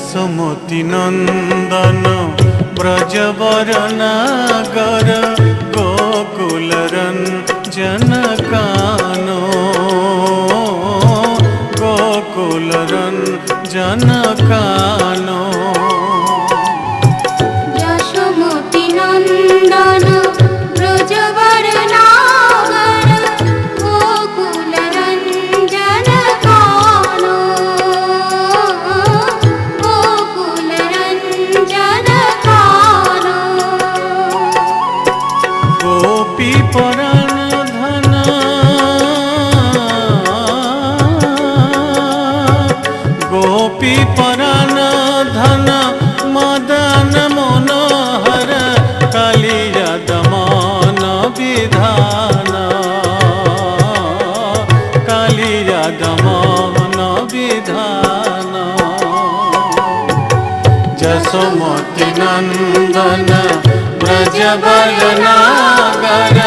যশোমতি নন্দন ব্রজবর নাগর গোকুল রঞ্জন কানো গোকুল রঞ্জন কানো যশোমতি নন্দন ব্রজবর নাগর গোকুল রঞ্জন কানো গোকুল রঞ্জন কানো গোপী পরাণ ধন গোপী পরাণ ধন মদন মনোহর কালিয়া দমন বিধান কালিয়া দমন বিধান যশোমতি নন্দন ব্রজবর নাগর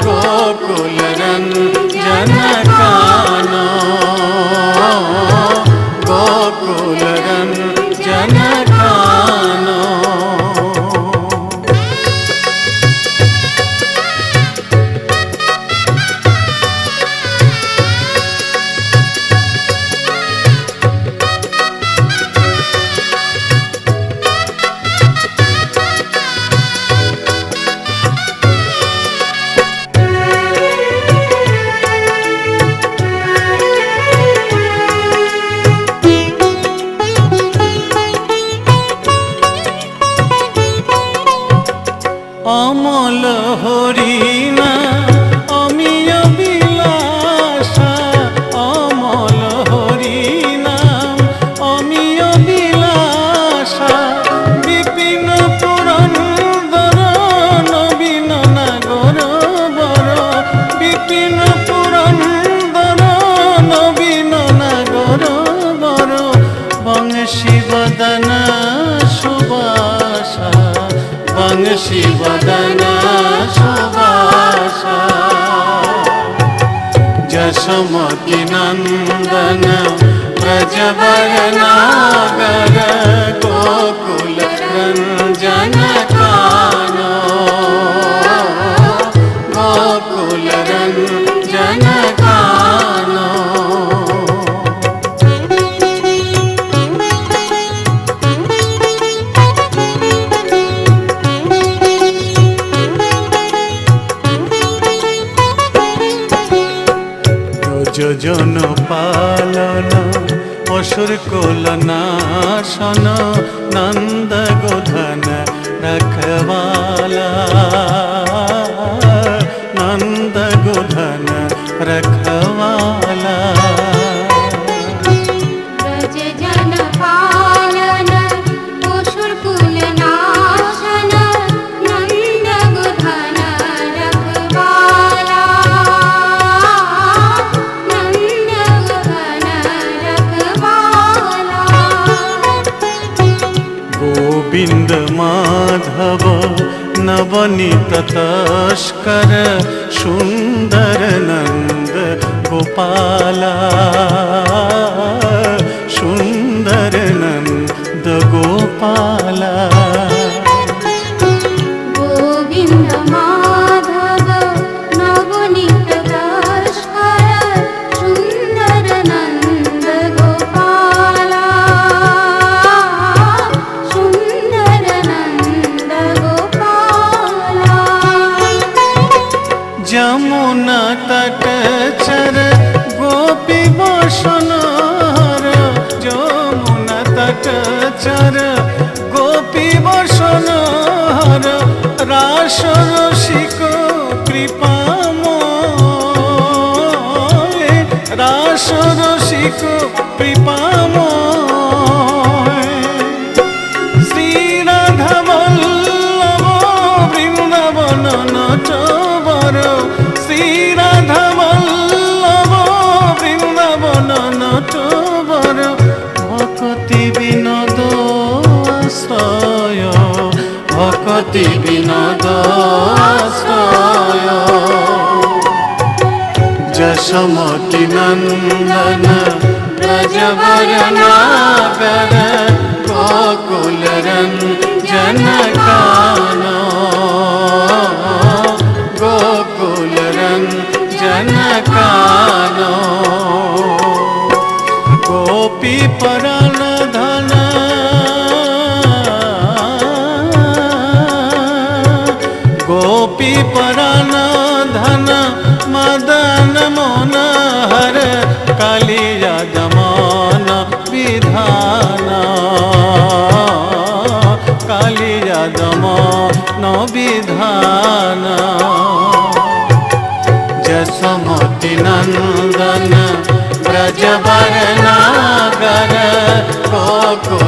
গোकुल रंजन कानो गोकुल रंजन कानो অমল হরিণা অমিয় বিলাসা অমল হরিণা অমিয় বিলাসা বিপিন পুরন্দর নবীন নাগর বর বিপিন পুরন্দর নবীন নাগর বর বংশী বদন সুবাসা বংশী বদন সুবাসা যশোমতি নন্দন ব্রজবর নাগর গোকুল রঞ্जन कानो गोकुल रंजन कानो যোজন পালন অসুর কোল নাশন নন্দ গোধন রখवाला नंद गोधन रखवाला ब्रज जन पालन असुर कुल नाशन नंद गोधन रखवाला नंद गोधन रखवाला गोविंद माधव नवनीत तस्कर सुंदर नंद गोपाला सुंदर नंद गोपाला गोविंद माधव नवनीत तस्कर सुंदर नंद गोपाला सुंदर नंद गोपाला जमुना तट चर गोपी बसनहर जमुना तट चर गोपी बसनहर रास रसिक कृपामय रास रसिक कृपामय श्री राधा वल्लभ वृंदावन नटवर श्री राधा वल्लभ वृंदावन नटवर भक्ति विनोद आश्रय भक्ति विनोद आश्रय यशोमती नंदन ब्रजवर नागर गोकुल रंजन कानो गोकुल रंजन कानो गोपी परान धन गोपी परान धन मदन मोहन हर कालिया दमन विधान कालिया दमन विधान जसमति नंदन ब्रजवर नागर गोकुल